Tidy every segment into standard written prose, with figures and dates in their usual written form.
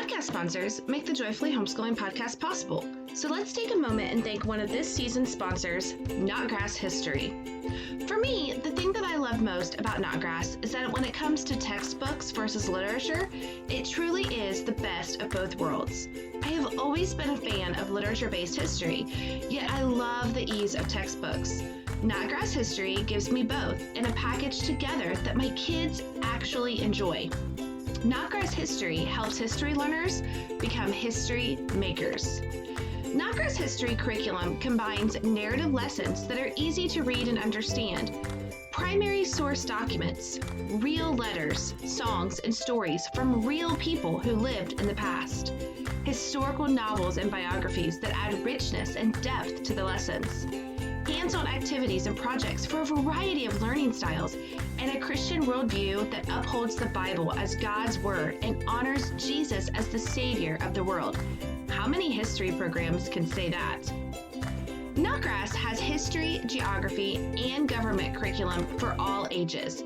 Podcast sponsors make the Joyfully Homeschooling podcast possible. So let's take a moment and thank one of this season's sponsors, Knotgrass History. For me, the thing that I love most about Knotgrass is that when it comes to textbooks versus literature, it truly is the best of both worlds. I have always been a fan of literature-based history, yet I love the ease of textbooks. Knotgrass History gives me both in a package together that my kids actually enjoy. Knotgrass History helps history learners become history makers. Knotgrass History curriculum combines narrative lessons that are easy to read and understand, primary source documents, real letters, songs, and stories from real people who lived in the past, historical novels and biographies that add richness and depth to the lessons, hands-on activities and projects for a variety of learning styles, and a Christian worldview that upholds the Bible as God's Word and honors Jesus as the Savior of the world. How many history programs can say that? Knotgrass has history, geography, and government curriculum for all ages.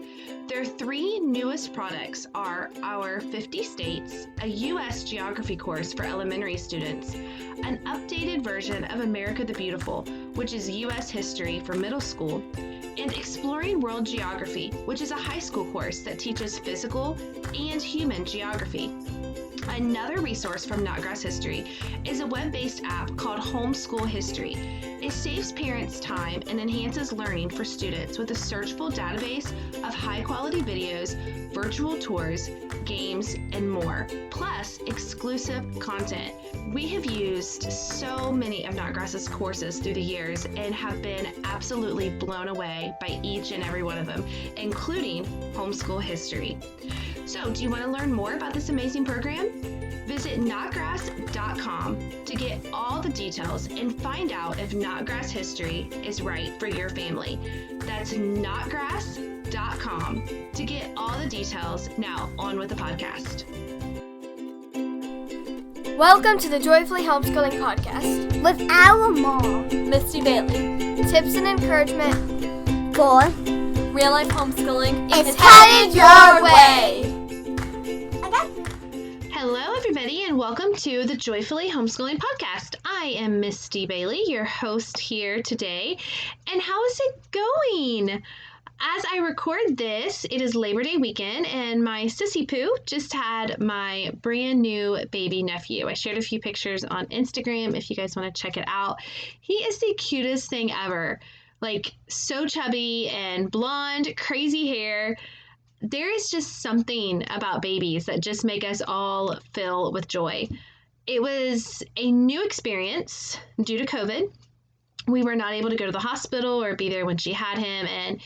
Their three newest products are our 50 States, a U.S. geography course for elementary students, an updated version of America the Beautiful, which is U.S. history for middle school, and Exploring World Geography, which is a high school course that teaches physical and human geography. Another resource from Knotgrass History is a web-based app called Homeschool History. It saves parents time and enhances learning for students with a searchable database of high-quality videos, virtual tours, games, and more, plus exclusive content. We have used so many of Knotgrass's courses through the years and have been absolutely blown away by each and every one of them, including Homeschool History. So, do you want to learn more about this amazing program? Visit knotgrass.com to get all the details and find out if Knotgrass History is right for your family. That's knotgrass.com to get all the details. Now, on with the podcast. Welcome to the Joyfully Homeschooling Podcast with our mom, Misty Bailey. Tips and encouragement for real-life homeschooling is headed your way. Hello, everybody, and welcome to the Joyfully Homeschooling Podcast. I am Misty Bailey, your host here today. And how is it going? As I record this, it is Labor Day weekend, and my sissy poo just had my brand new baby nephew. I shared a few pictures on Instagram if you guys want to check it out. He is the cutest thing ever. Like, so chubby and blonde, crazy hair. There is just something about babies that just make us all fill with joy. It was a new experience due to COVID. We were not able to go to the hospital or be there when she had him, and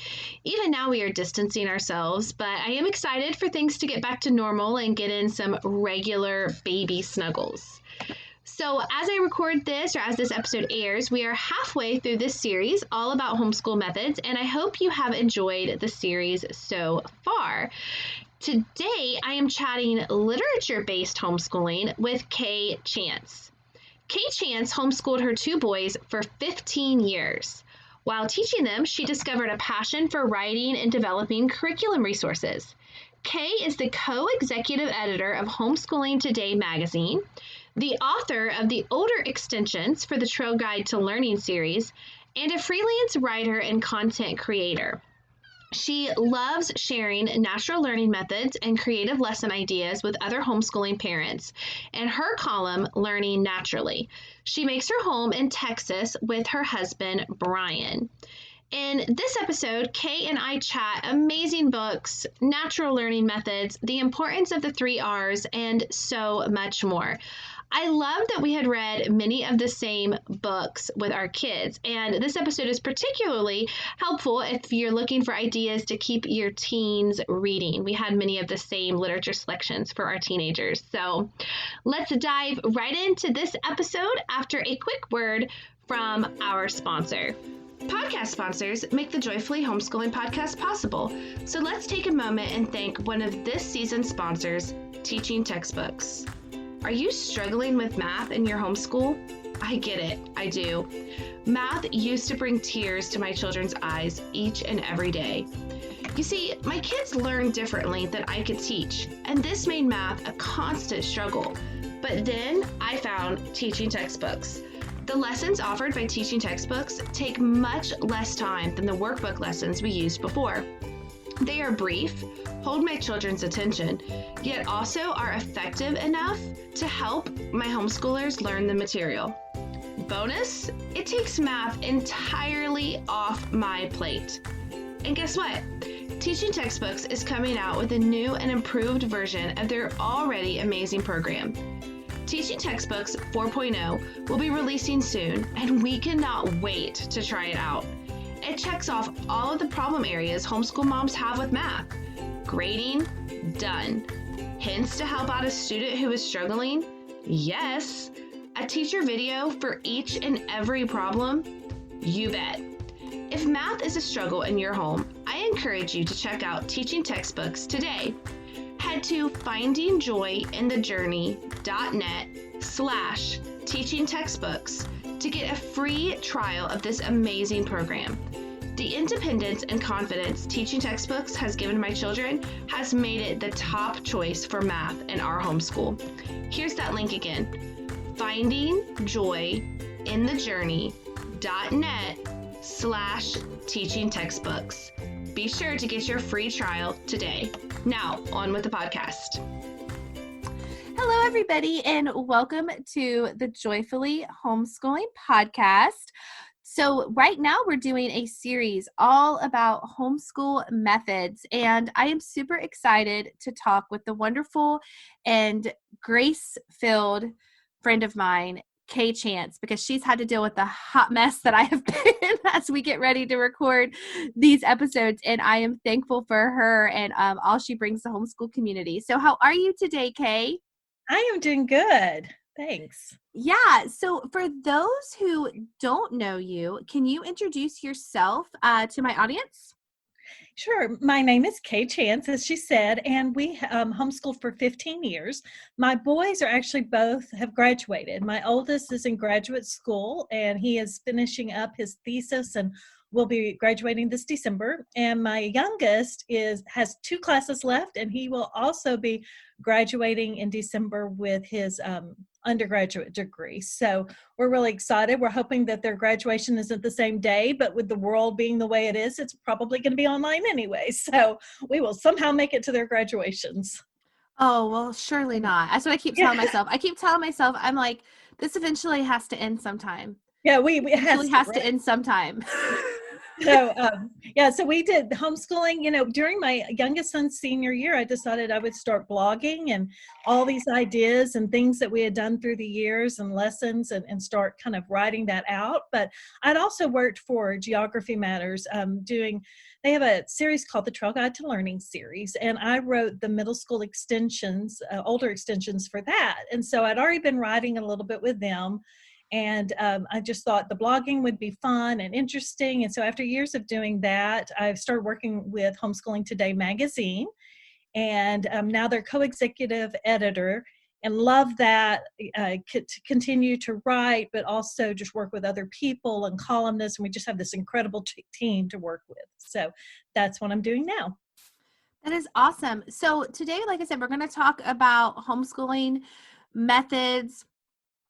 even now we are distancing ourselves, but I am excited for things to get back to normal and get in some regular baby snuggles. So as I record this, or as this episode airs, we are halfway through this series all about homeschool methods, and I hope you have enjoyed the series so far. Today, I am chatting literature-based homeschooling with Kay Chance. Kay Chance homeschooled her two boys for 15 years. While teaching them, she discovered a passion for writing and developing curriculum resources. Kay is the co-executive editor of Homeschooling Today magazine, the author of the older extensions for the Trail Guide to Learning series, and a freelance writer and content creator. She loves sharing natural learning methods and creative lesson ideas with other homeschooling parents. In her column, Learning Naturally, she makes her home in Texas with her husband, Brian. In this episode, Kay and I chat amazing books, natural learning methods, the importance of the 3 R's, and so much more. I love that we had read many of the same books with our kids, and this episode is particularly helpful if you're looking for ideas to keep your teens reading. We had many of the same literature selections for our teenagers. So let's dive right into this episode after a quick word from our sponsor. Podcast sponsors make the Joyfully Homeschooling Podcast possible. So let's take a moment and thank one of this season's sponsors, Teaching Textbooks. Are you struggling with math in your homeschool? I get it, I do. Math used to bring tears to my children's eyes each and every day. You see, my kids learn differently than I could teach, and this made math a constant struggle. But then I found teaching textbooks. The lessons offered by teaching textbooks take much less time than the workbook lessons we used before. They are brief, hold my children's attention, yet also are effective enough to help my homeschoolers learn the material. Bonus, it takes math entirely off my plate. And guess what? Teaching Textbooks is coming out with a new and improved version of their already amazing program. Teaching Textbooks 4.0 will be releasing soon, and we cannot wait to try it out. It checks off all of the problem areas homeschool moms have with math. Grading, done. Hints to help out a student who is struggling? Yes. A teacher video for each and every problem? You bet. If math is a struggle in your home, I encourage you to check out Teaching Textbooks today. Head to findingjoyinthejourney.net/teaching textbooks to get a free trial of this amazing program. The independence and confidence Teaching Textbooks has given my children has made it the top choice for math in our homeschool. Here's that link again: findingjoyinthejourney.net/teaching textbooks. Be sure to get your free trial today. Now, on with the podcast. Hello, everybody, and welcome to the Joyfully Homeschooling podcast. So right now we're doing a series all about homeschool methods, and I am super excited to talk with the wonderful and grace-filled friend of mine, Kay Chance, because she's had to deal with the hot mess that I have been in as we get ready to record these episodes, and I am thankful for her and all she brings to the homeschool community. So how are you today, Kay? I am doing good. Thanks. Yeah. So for those who don't know you, can you introduce yourself to my audience? Sure. My name is Kay Chance, as she said, and we homeschooled for 15 years. My boys are actually both have graduated. My oldest is in graduate school, and he is finishing up his thesis and will be graduating this December. And my youngest has 2 classes left, and he will also be graduating in December with his undergraduate degree. So we're really excited. We're hoping that their graduation isn't the same day, but with the world being the way it is, it's probably going to be online anyway. So we will somehow make it to their graduations. Oh, well, surely not. That's what I keep telling myself. I keep telling myself, I'm like, this eventually has to end sometime. Yeah, it has to end sometime. So we did homeschooling. During my youngest son's senior year, I decided I would start blogging and all these ideas and things that we had done through the years and lessons and start kind of writing that out. But I'd also worked for Geography Matters they have a series called the Trail Guide to Learning series, and I wrote the middle school extensions, older extensions for that. And so I'd already been writing a little bit with them. And I just thought the blogging would be fun and interesting. And so after years of doing that, I started working with Homeschooling Today magazine. And now they're co-executive editor, and love that to continue to write, but also just work with other people and columnists. And we just have this incredible team to work with. So that's what I'm doing now. That is awesome. So today, like I said, we're going to talk about homeschooling methods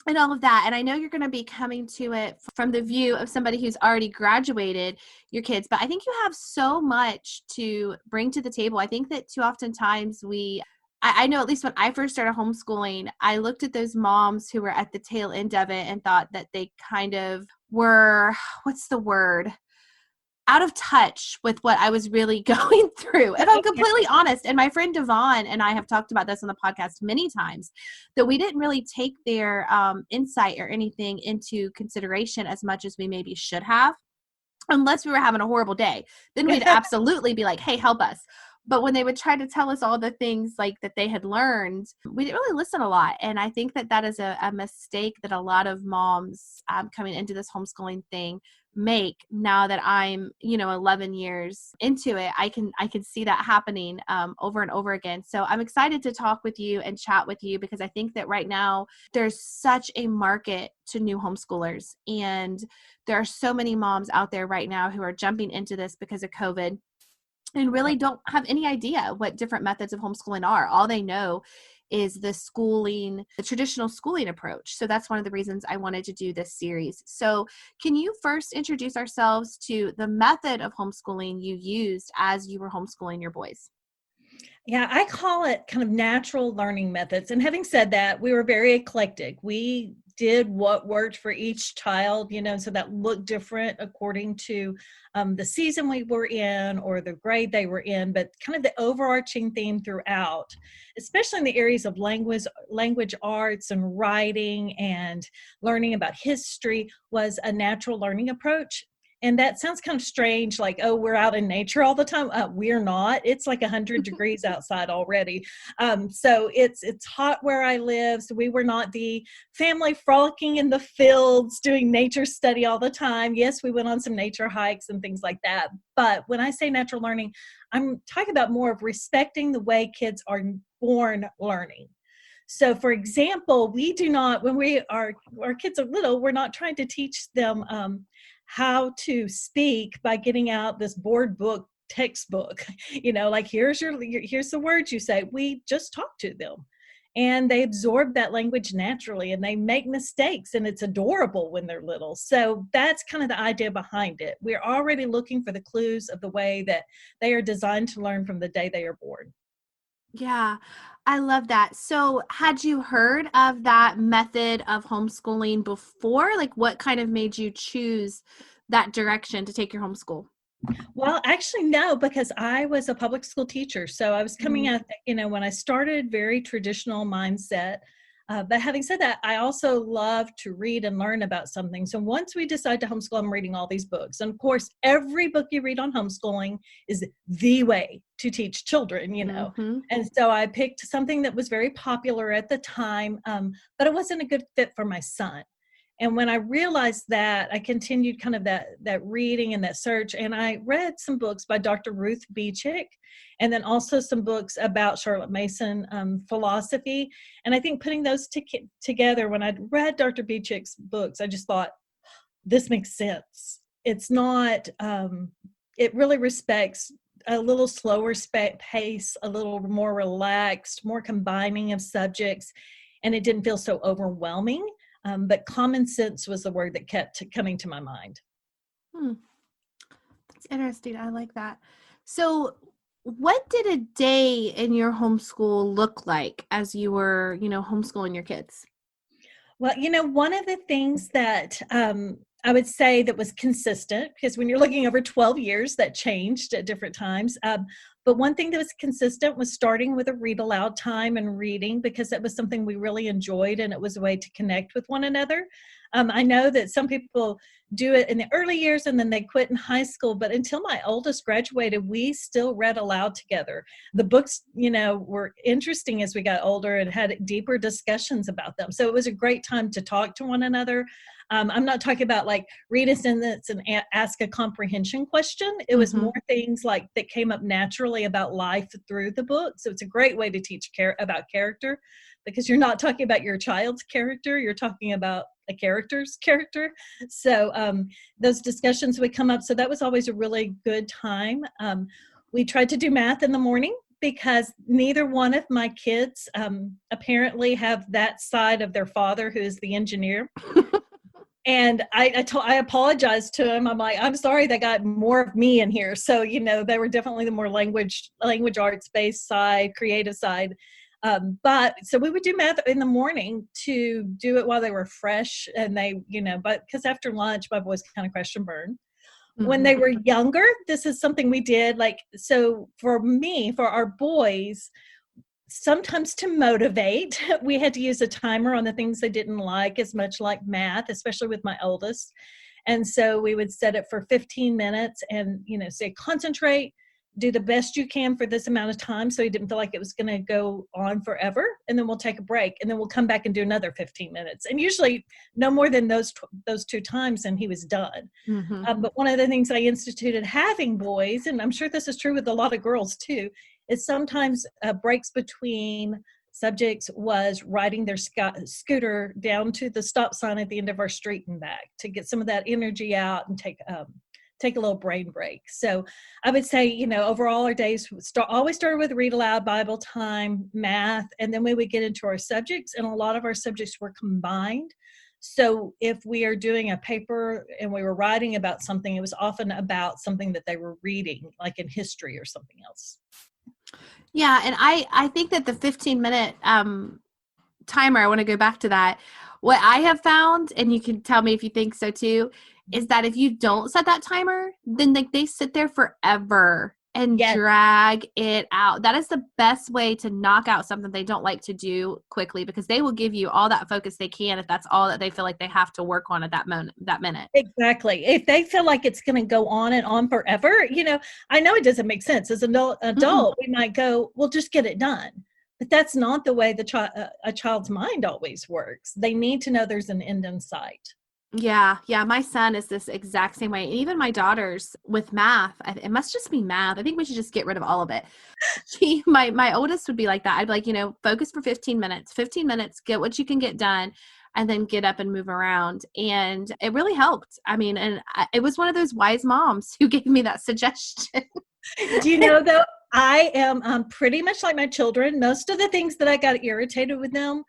and all of that. And I know you're going to be coming to it from the view of somebody who's already graduated your kids, but I think you have so much to bring to the table. I think that too oftentimes I know at least when I first started homeschooling, I looked at those moms who were at the tail end of it and thought that they kind of were, out of touch with what I was really going through. If I'm completely honest, and my friend Devon and I have talked about this on the podcast many times, that we didn't really take their insight or anything into consideration as much as we maybe should have, unless we were having a horrible day. Then we'd absolutely be like, hey, help us. But when they would try to tell us all the things like that they had learned, we didn't really listen a lot. And I think that is a mistake that a lot of moms coming into this homeschooling thing make. Now that I'm 11 years into it, I can see that happening over and over again. So I'm excited to talk with you and chat with you, because I think that right now there's such a market to new homeschoolers, and there are so many moms out there right now who are jumping into this because of COVID and really don't have any idea what different methods of homeschooling are. All they know is the traditional schooling approach. So that's one of the reasons I wanted to do this series. So can you first introduce ourselves to the method of homeschooling you used as you were homeschooling your boys? Yeah, I call it kind of natural learning methods. And having said that, we were very eclectic. We did what worked for each child, so that looked different according to the season we were in or the grade they were in, but kind of the overarching theme throughout, especially in the areas of language arts and writing and learning about history, was a natural learning approach. And that sounds kind of strange, like, oh, we're out in nature all the time. We're not. It's like 100 degrees outside already. So it's hot where I live. So we were not the family frolicking in the fields doing nature study all the time. Yes, we went on some nature hikes and things like that. But when I say natural learning, I'm talking about more of respecting the way kids are born learning. So, for example, we do not, when our kids are little, we're not trying to teach them how to speak by getting out this board book textbook, like here's the words you say. We just talk to them and they absorb that language naturally and they make mistakes, and it's adorable when they're little. So that's kind of the idea behind it. We're already looking for the clues of the way that they are designed to learn from the day they are born. Yeah, I love that. So had you heard of that method of homeschooling before? Like, what kind of made you choose that direction to take your homeschool? Well, actually, no, because I was a public school teacher. So I was coming out, when I started, very traditional mindset. But having said that, I also love to read and learn about something. So once we decide to homeschool, I'm reading all these books. And of course, every book you read on homeschooling is the way to teach children, And so I picked something that was very popular at the time, but it wasn't a good fit for my son. And when I realized that, I continued kind of that reading and that search. And I read some books by Dr. Ruth Beechick, and then also some books about Charlotte Mason philosophy. And I think putting those together, when I'd read Dr. Beechick's books, I just thought, this makes sense. It's not, it really respects a little slower pace, a little more relaxed, more combining of subjects, and it didn't feel so overwhelming. But common sense was the word that kept coming to my mind. That's interesting. I like that. So what did a day in your homeschool look like as you were, homeschooling your kids? Well, one of the things that I would say that was consistent, because when you're looking over 12 years, that changed at different times. But one thing that was consistent was starting with a read aloud time and reading, because that was something we really enjoyed and it was a way to connect with one another. I know that some people do it in the early years and then they quit in high school, but until my oldest graduated, we still read aloud together. The books, were interesting as we got older and had deeper discussions about them. So it was a great time to talk to one another. I'm not talking about like read a sentence and ask a comprehension question. It was more things like that came up naturally about life through the book. So it's a great way to teach about character, because you're not talking about your child's character, you're talking about a character's character. So those discussions would come up. So that was always a really good time. We tried to do math in the morning, because neither one of my kids apparently have that side of their father who is the engineer. And I apologized to him. I'm like, I'm sorry, they got more of me in here. So, they were definitely the more language arts based side, creative side. But so we would do math in the morning to do it while they were fresh. And they, but because after lunch, my boys kind of crashed and burned. When they were younger, this is something we did. So for our boys, sometimes to motivate, we had to use a timer on the things they didn't like as much, like math, especially with my oldest. And so we would set it for 15 minutes and, say, concentrate, do the best you can for this amount of time. So he didn't feel like it was going to go on forever. And then we'll take a break and then we'll come back and do another 15 minutes. And usually no more than those two times and he was done. But one of the things I instituted having boys, and I'm sure this is true with a lot of girls too, is sometimes breaks between subjects was riding their scooter down to the stop sign at the end of our street and back to get some of that energy out and take take a little brain break. So I would say, overall our days always started with read aloud, Bible time, math, and then we would get into our subjects, and a lot of our subjects were combined. So if we are doing a paper and we were writing about something, it was often about something that they were reading, like in history or something else. Yeah, and I think that the 15-minute timer, I want to go back to that. What I have found, and you can tell me if you think so too, is that if you don't set that timer, then they sit there forever and drag it out. That is the best way to knock out something they don't like to do quickly, because they will give you all that focus they can if that's all that they feel like they have to work on at that minute. Exactly. If they feel like it's going to go on and on forever, I know it doesn't make sense. As an adult, we might go, well, just get it done. But that's not the way a child's mind always works. They need to know there's an end in sight. Yeah. My son is this exact same way. And even my daughters with math, it must just be math. I think we should just get rid of all of it. My oldest would be like that. I'd be like, focus for 15 minutes, get what you can get done, and then get up and move around. And it really helped. I mean, it was one of those wise moms who gave me that suggestion. Do you know, though, I am pretty much like my children. Most of the things that I got irritated with them,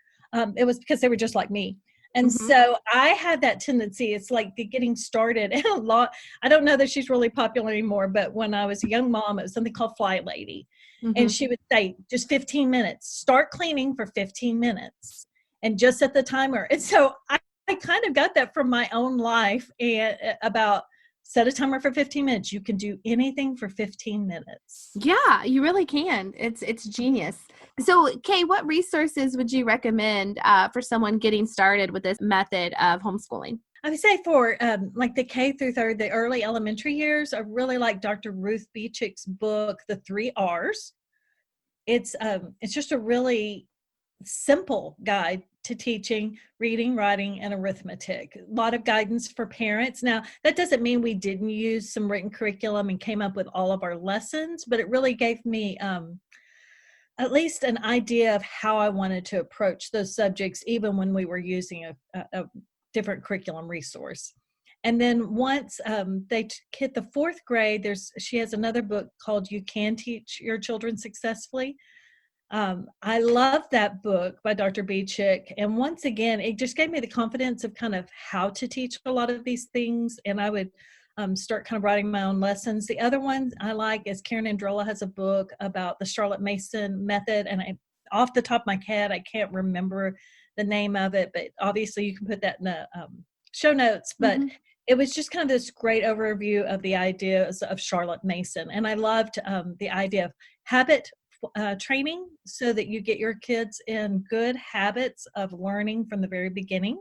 it was because they were just like me. And so I had that tendency. It's like the getting started. And I don't know that she's really popular anymore, but when I was a young mom, it was something called Fly Lady. And she would say, just 15 minutes, start cleaning for 15 minutes and just set the timer. And so I kind of got that from my own life, and about set a timer for 15 minutes. You can do anything for 15 minutes. Yeah, you really can. It's genius. So, Kay, what resources would you recommend for someone getting started with this method of homeschooling? I would say for like the K through third, the early elementary years, I really like Dr. Ruth Beachick's book, The 3 R's. It's just a really simple guide to teaching reading, writing, and arithmetic. A lot of guidance for parents. Now, that doesn't mean we didn't use some written curriculum and came up with all of our lessons, but it really gave me at least an idea of how I wanted to approach those subjects, even when we were using a different curriculum resource. And then once they hit the 4th grade, she has another book called You Can Teach Your Children Successfully. I love that book by Dr. Beachick. And once again, it just gave me the confidence of kind of how to teach a lot of these things. And I would start kind of writing my own lessons. The other one I like is Karen Androla has a book about the Charlotte Mason method. And off the top of my head, I can't remember the name of it, but obviously you can put that in the show notes. But it was just kind of this great overview of the ideas of Charlotte Mason. And I loved the idea of habit training, so that you get your kids in good habits of learning from the very beginning.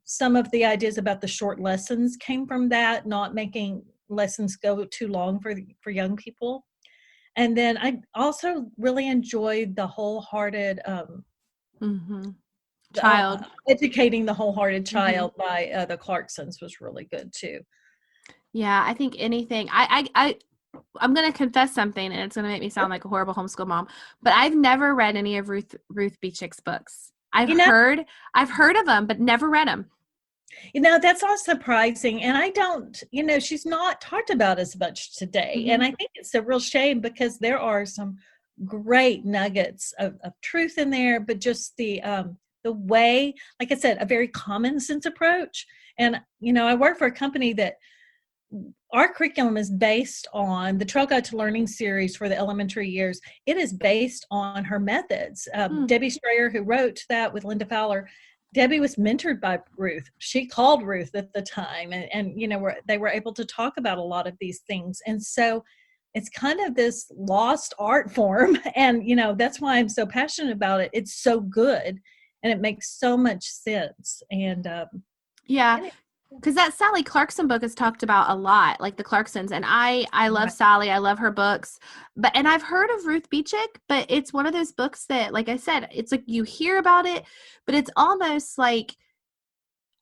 Some of the ideas about the short lessons came from that, not making lessons go too long for young people. And then I also really enjoyed the wholehearted child. Educating the Wholehearted Child by the Clarksons was really good too. Yeah, I think anything. I'm going to confess something, and it's going to make me sound like a horrible homeschool mom, but I've never read any of Ruth Beachick's books. I've heard of them, but never read them. That's all surprising. And I don't, she's not talked about as much today. And I think it's a real shame, because there are some great nuggets of truth in there, but just the way, like I said, a very common sense approach. And, I work for a company that our curriculum is based on the Trail Guide to Learning series for the elementary years. It is based on her methods. Debbie Strayer, who wrote that with Linda Fowler, Debbie was mentored by Ruth. She called Ruth at the time, and they were able to talk about a lot of these things. And so it's kind of this lost art form. And, that's why I'm so passionate about it. It's so good, and it makes so much sense. And because that Sally Clarkson book is talked about a lot, like the Clarksons. And I love Sally. I love her books. And I've heard of Ruth Beachick, but it's one of those books that, like I said, it's like you hear about it, but it's almost like,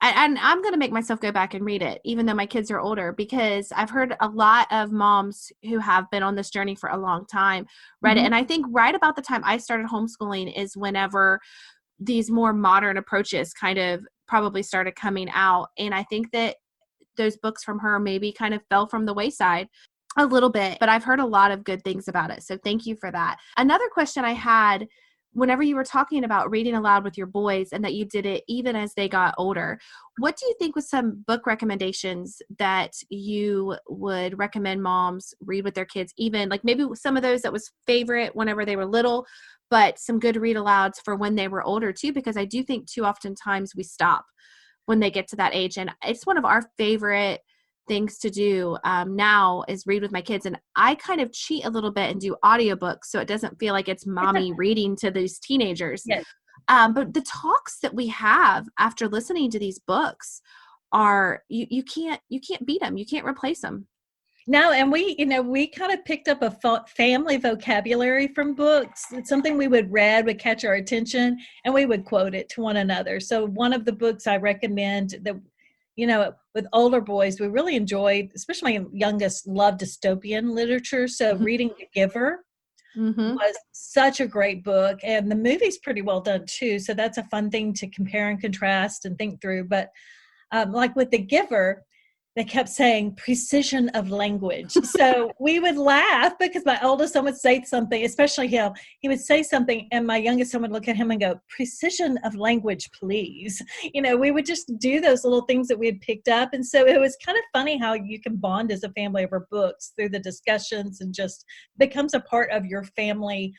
and I'm going to make myself go back and read it, even though my kids are older, because I've heard a lot of moms who have been on this journey for a long time read it. And I think right about the time I started homeschooling is whenever these more modern approaches kind of probably started coming out. And I think that those books from her maybe kind of fell from the wayside a little bit, but I've heard a lot of good things about it. So thank you for that. Another question I had, whenever you were talking about reading aloud with your boys and that you did it even as they got older, what do you think was some book recommendations that you would recommend moms read with their kids, even like maybe some of those that was favorite whenever they were little, but some good read alouds for when they were older too? Because I do think too often times we stop when they get to that age. And it's one of our favorite things to do now is read with my kids. And I kind of cheat a little bit and do audiobooks so it doesn't feel like it's mommy reading to these teenagers. Yes. But the talks that we have after listening to these books are, you can't beat them. You can't replace them. No, and we kind of picked up a family vocabulary from books. It's something we would catch our attention, and we would quote it to one another. So one of the books I recommend that, with older boys, we really enjoyed, especially my youngest, loved dystopian literature. So reading The Giver was such a great book, and the movie's pretty well done too. So that's a fun thing to compare and contrast and think through. But like with The Giver, they kept saying precision of language. So we would laugh because my oldest son would say something, especially him. He would say something and my youngest son would look at him and go, precision of language, please. We would just do those little things that we had picked up. And so it was kind of funny how you can bond as a family over books through the discussions, and just becomes a part of your family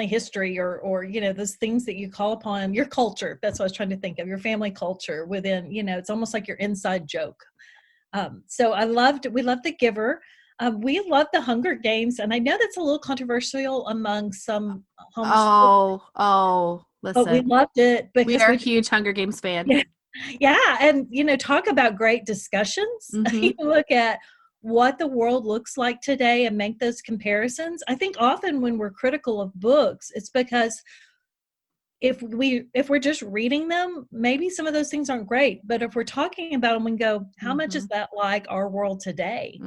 history or those things that you call upon your culture. That's what I was trying to think of, your family culture within, it's almost like your inside joke. So we loved The Giver. We loved The Hunger Games, and I know that's a little controversial among some homeschoolers. Listen, but we loved it because we are a huge Hunger Games fan. Yeah. And, talk about great discussions. You look at what the world looks like today and make those comparisons. I think often when we're critical of books, it's because if we're just reading them, maybe some of those things aren't great. But if we're talking about them and go, how much is that like our world today?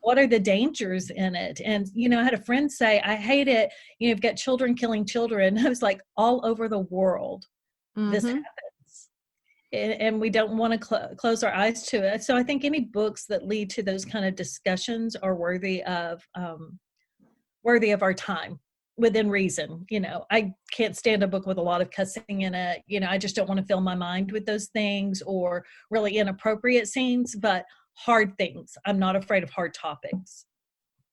What are the dangers in it? And, I had a friend say, I hate it. You've got children killing children. I was like, all over the world, this happens. And we don't want to close our eyes to it. So I think any books that lead to those kind of discussions are worthy of our time within reason. I can't stand a book with a lot of cussing in it. I just don't want to fill my mind with those things, or really inappropriate scenes, but hard things. I'm not afraid of hard topics.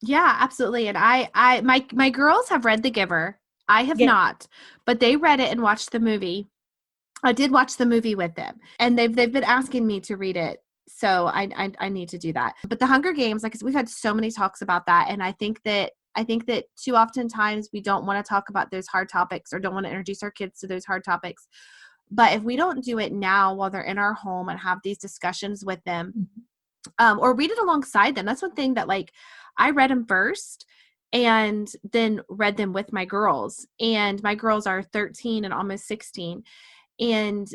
Yeah, absolutely. And my girls have read The Giver. I have not, but they read it and watched the movie. I did watch the movie with them, and they've been asking me to read it. So I need to do that. But The Hunger Games, like, we've had so many talks about that. And I think that too often times we don't want to talk about those hard topics, or don't want to introduce our kids to those hard topics. But if we don't do it now while they're in our home and have these discussions with them, or read it alongside them, that's one thing that, like, I read them first and then read them with my girls. And my girls are 13 and almost 16. And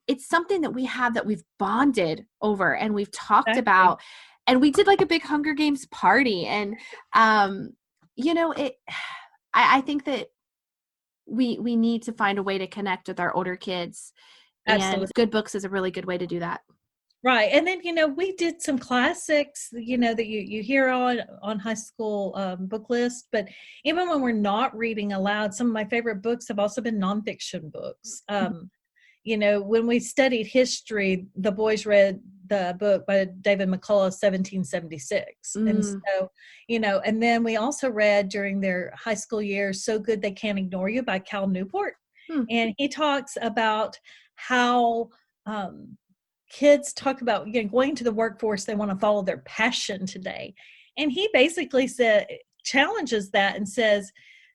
it's something that we have, that we've bonded over and we've talked about, and we did like a big Hunger Games party. And, I think that we need to find a way to connect with our older kids. Absolutely. And good books is a really good way to do that. Right. And then, we did some classics, that you hear on high school book list. But even when we're not reading aloud, some of my favorite books have also been nonfiction books. When we studied history, the boys read the book by David McCullough, 1776. And so, and then we also read during their high school years, So Good They Can't Ignore You by Cal Newport. And he talks about how kids talk about going to the workforce, they want to follow their passion today. And he basically challenges that and says,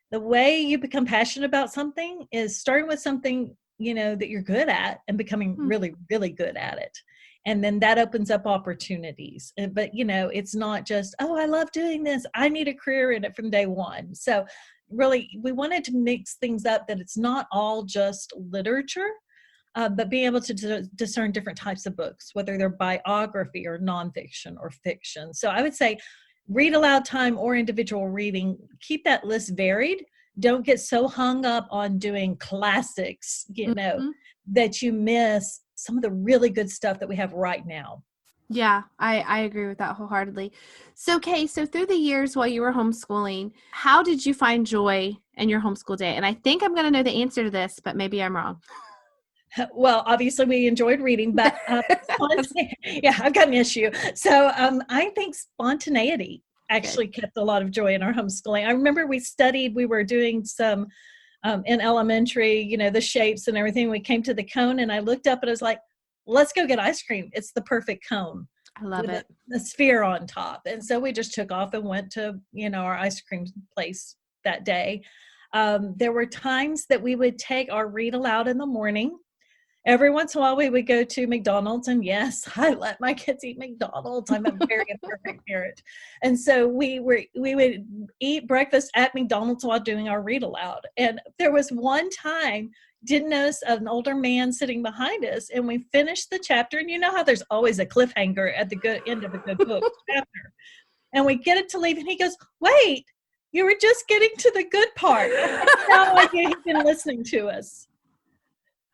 the way you become passionate about something is starting with something, that you're good at, and becoming really, really good at it. And then that opens up opportunities. But, it's not just, oh, I love doing this, I need a career in it from day one. So really, we wanted to mix things up, that it's not all just literature, but being able to discern different types of books, whether they're biography or nonfiction or fiction. So I would say read aloud time or individual reading, keep that list varied. Don't get so hung up on doing classics, that you miss some of the really good stuff that we have right now. Yeah, I agree with that wholeheartedly. So, Kay, so through the years while you were homeschooling, how did you find joy in your homeschool day? And I think I'm going to know the answer to this, but maybe I'm wrong. Well, obviously we enjoyed reading, but yeah, I've got an issue. So I think spontaneity actually kept a lot of joy in our homeschooling. I remember we were doing some in elementary, the shapes and everything. We came to the cone and I looked up and I was like, let's go get ice cream. It's the perfect cone. I love it. The sphere on top. And so we just took off and went to, our ice cream place that day. There were times that we would take our read aloud in the morning. Every once in a while we would go to McDonald's, and yes, I let my kids eat McDonald's. I'm a very imperfect parent. And so we would eat breakfast at McDonald's while doing our read aloud. And there was one time, didn't notice an older man sitting behind us, and we finished the chapter. And you know how there's always a cliffhanger at the good end of a good book chapter. And we get it to leave, and he goes, wait, you were just getting to the good part. No idea he'd been listening to us.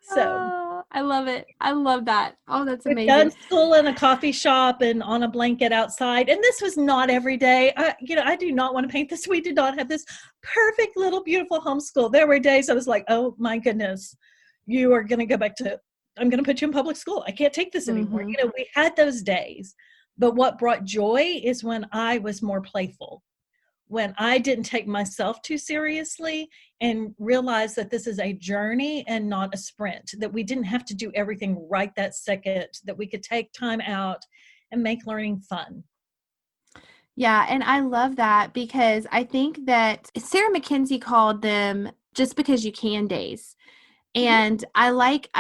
So I love it. I love that. Oh, that's amazing. We've done school in a coffee shop and on a blanket outside. And this was not every day. I do not want to paint this. We did not have this perfect little beautiful homeschool. There were days I was like, oh my goodness, you are going to go back to, I'm going to put you in public school. I can't take this anymore. Mm-hmm. We had those days. But what brought joy is when I was more playful, when I didn't take myself too seriously and realized that this is a journey and not a sprint, that we didn't have to do everything right that second, that we could take time out and make learning fun. Yeah, and I love that because I think that Sarah McKenzie called them just because you can days. And I like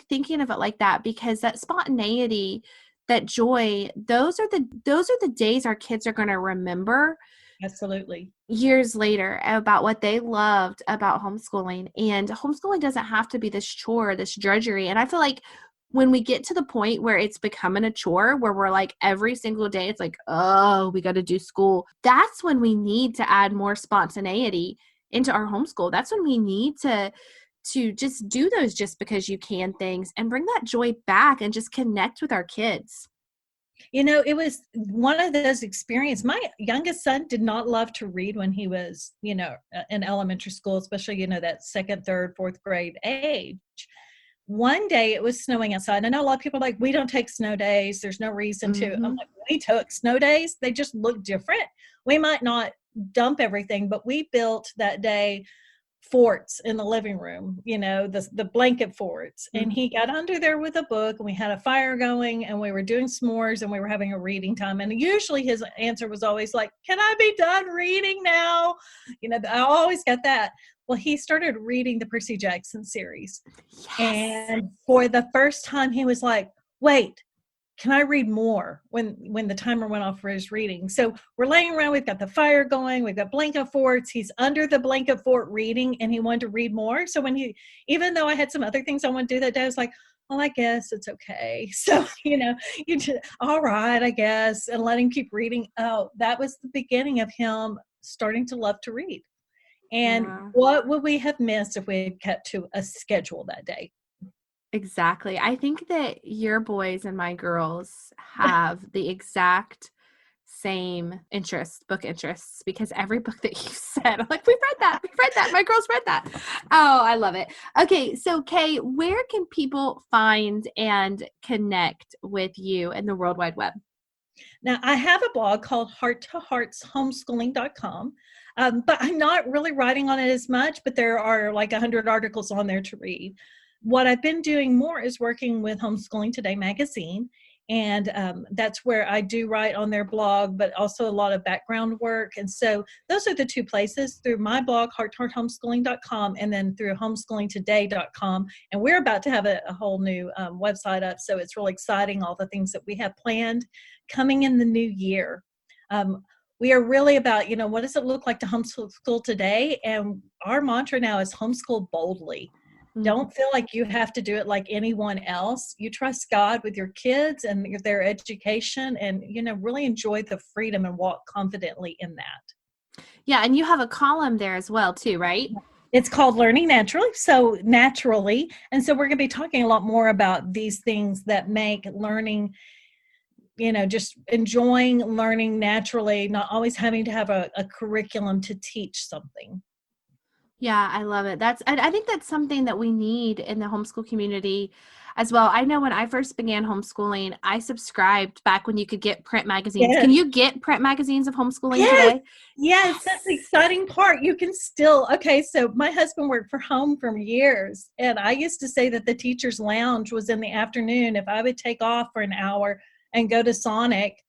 thinking of it like that because that spontaneity, that joy, those are the days our kids are going to remember. Absolutely. Years later about what they loved about homeschooling. And homeschooling doesn't have to be this chore, this drudgery. And I feel like when we get to the point where it's becoming a chore, where we're like every single day, it's like, oh, we got to do school. That's when we need to add more spontaneity into our homeschool. That's when we need to just do those just because you can things and bring that joy back and just connect with our kids. It was one of those experiences. My youngest son did not love to read when he was, in elementary school, especially, that second, third, fourth grade age. One day it was snowing outside. I know a lot of people are like, we don't take snow days. There's no reason to. I'm like, we took snow days. They just look different. We might not dump everything, but we built that day forts in the living room, the blanket forts. And he got under there with a book, and we had a fire going, and we were doing s'mores, and we were having a reading time. And usually his answer was always like, can I be done reading now? I always got that. Well, he started reading the Percy Jackson series. Yes. And for the first time, he was like, wait, can I read more when the timer went off for his reading? So we're laying around, we've got the fire going, we've got blanket forts, he's under the blanket fort reading, and he wanted to read more. So even though I had some other things I wanted to do that day, I was like, well, I guess it's okay. So, you just, all right, I guess, and let him keep reading. Oh, that was the beginning of him starting to love to read. And what would we have missed if we had kept to a schedule that day? Exactly. I think that your boys and my girls have the exact same book interests, because every book that you said, I'm like, we've read that. My girls read that. Oh, I love it. Okay. So Kay, where can people find and connect with you in the World Wide Web? Now, I have a blog called hearttoheartshomeschooling.com, but I'm not really writing on it as much, but there are like 100 articles on there to read. What I've been doing more is working with Homeschooling Today magazine, and that's where I do write on their blog, but also a lot of background work. And so those are the two places, through my blog, hearttoheartshomeschooling.com, and then through homeschoolingtoday.com. And we're about to have a whole new website up, so it's really exciting, all the things that we have planned coming in the new year. We are really about, what does it look like to homeschool today? And our mantra now is homeschool boldly. Don't feel like you have to do it like anyone else. You trust God with your kids and their education, and, really enjoy the freedom and walk confidently in that. Yeah. And you have a column there as well too, right? It's called Learning Naturally. So naturally. And so we're going to be talking a lot more about these things that make learning, just enjoying learning naturally, not always having to have a curriculum to teach something. Yeah, I love it. I think that's something that we need in the homeschool community as well. I know when I first began homeschooling, I subscribed back when you could get print magazines. Yes. Can you get print magazines of homeschooling Yes. today? Yes, that's the exciting part. You can still, so my husband worked for home for years, and I used to say that the teacher's lounge was in the afternoon. If I would take off for an hour and go to Sonic,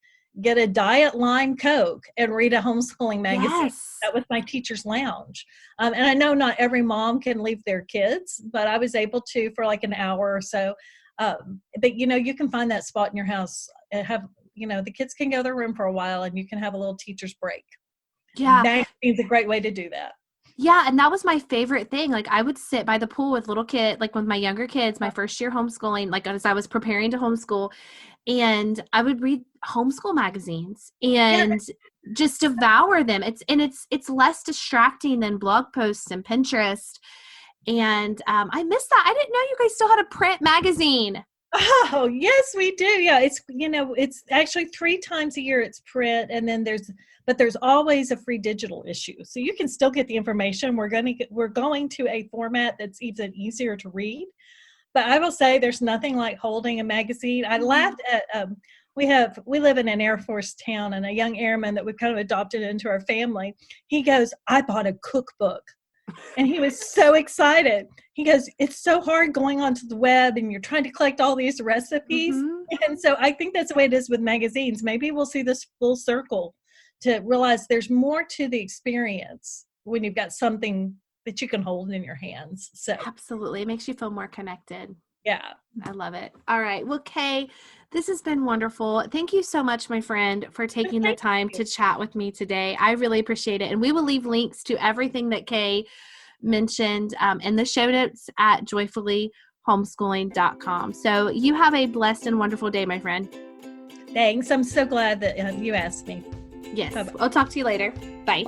get a Diet Lime Coke, and read a homeschooling magazine. Yes. That was my teacher's lounge. And I know not every mom can leave their kids, but I was able to for like an hour or so. But, you can find that spot in your house and have, the kids can go to their room for a while and you can have a little teacher's break. Yeah. Magazine's a great way to do that. Yeah, and that was my favorite thing. Like I would sit by the pool with little kid, like with my younger kids, my first year homeschooling, like as I was preparing to homeschool, and I would read homeschool magazines and just devour them. It's less distracting than blog posts and Pinterest. And I miss that. I didn't know you guys still had a print magazine. Oh, yes, we do. Yeah, it's actually 3 times a year it's print, and then there's always a free digital issue. So you can still get the information. We're going to a format that's even easier to read. But I will say there's nothing like holding a magazine. I laughed at we live in an Air Force town, and a young airman that we've kind of adopted into our family, he goes, "I bought a cookbook." And he was so excited. He goes, "It's so hard going onto the web and you're trying to collect all these recipes." Mm-hmm. And so I think that's the way it is with magazines. Maybe we'll see this full circle to realize there's more to the experience when you've got something that you can hold in your hands. So absolutely. It makes you feel more connected. Yeah. I love it. All right. Well, Kay, this has been wonderful. Thank you so much, my friend, for taking the time to chat with me today. I really appreciate it. And we will leave links to everything that Kay mentioned in the show notes at joyfullyhomeschooling.com. So you have a blessed and wonderful day, my friend. Thanks. I'm so glad that you asked me. Yes. Bye-bye. I'll talk to you later. Bye.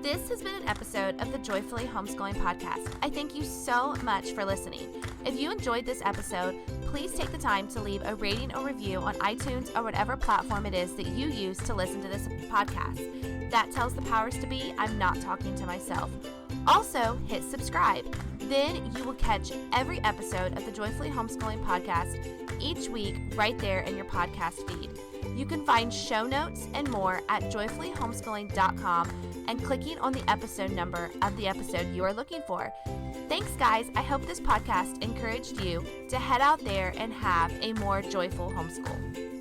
This has been an episode of the Joyfully Homeschooling Podcast. I thank you so much for listening. If you enjoyed this episode, please take the time to leave a rating or review on iTunes or whatever platform it is that you use to listen to this podcast. That tells the powers to be I'm not talking to myself. Also, hit subscribe. Then you will catch every episode of the Joyfully Homeschooling Podcast each week right there in your podcast feed. You can find show notes and more at joyfullyhomeschooling.com and clicking on the episode number of the episode you are looking for. Thanks, guys. I hope this podcast encouraged you to head out there and have a more joyful homeschool.